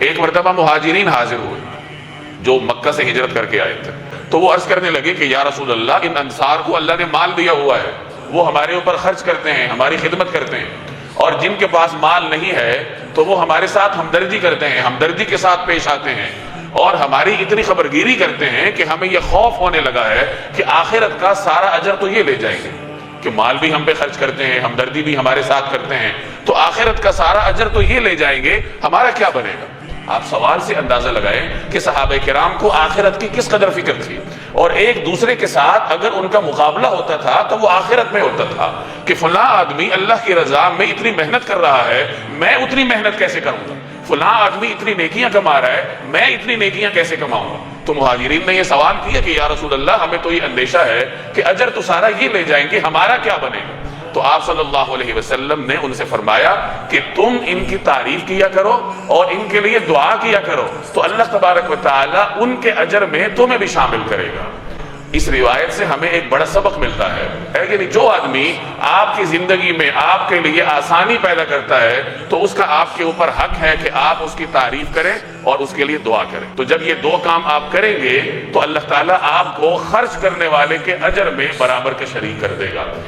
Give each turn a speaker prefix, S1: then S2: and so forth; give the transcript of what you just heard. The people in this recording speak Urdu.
S1: ایک مرتبہ مہاجرین حاضر ہوئے جو مکہ سے ہجرت کر کے آئے تھے، تو وہ عرض کرنے لگے کہ یا رسول اللہ، ان انصار کو اللہ نے مال دیا ہوا ہے، وہ ہمارے اوپر خرچ کرتے ہیں، ہماری خدمت کرتے ہیں، اور جن کے پاس مال نہیں ہے تو وہ ہمارے ساتھ ہمدردی کرتے ہیں، ہمدردی کے ساتھ پیش آتے ہیں، اور ہماری اتنی خبرگیری کرتے ہیں کہ ہمیں یہ خوف ہونے لگا ہے کہ آخرت کا سارا اجر تو یہ لے جائیں گے، کہ مال بھی ہم پہ خرچ کرتے ہیں، ہمدردی بھی ہمارے ساتھ کرتے ہیں، تو آخرت کا سارا اجر تو یہ لے جائیں گے، ہمارا کیا بنے گا؟ آپ سوال سے اندازہ لگائیں کہ صحابہ کرام کو آخرت کی کس قدر فکر تھی، اور ایک دوسرے کے ساتھ اگر ان کا مقابلہ ہوتا تھا تو وہ آخرت میں ہوتا تھا کہ فلاں آدمی اللہ کی رضا میں اتنی محنت کر رہا ہے، میں اتنی محنت کیسے کروں گا؟ فلاں آدمی اتنی نیکیاں کما رہا ہے، میں اتنی نیکیاں کیسے کماؤں گا؟ تو مہاجرین نے یہ سوال کیا کہ یا رسول اللہ، ہمیں تو یہ اندیشہ ہے کہ اجر تو سارا یہ لے جائیں گے، ہمارا کیا بنے گا؟ تو آپ صلی اللہ علیہ وسلم نے ان سے فرمایا کہ تم ان کی تعریف کیا کرو اور ان کے لیے دعا کیا کرو، تو اللہ تبارک و تعالی ان کے اجر میں تمہیں بھی شامل کرے گا۔ اس روایت سے ہمیں ایک بڑا سبق ملتا ہے، یعنی جو آدمی آپ کی زندگی میں آپ کے لیے آسانی پیدا کرتا ہے تو اس کا آپ کے اوپر حق ہے کہ آپ اس کی تعریف کریں اور اس کے لیے دعا کریں۔ تو جب یہ دو کام آپ کریں گے تو اللہ تعالیٰ آپ کو خرچ کرنے والے کے اجر میں برابر کے شریک کر دے گا۔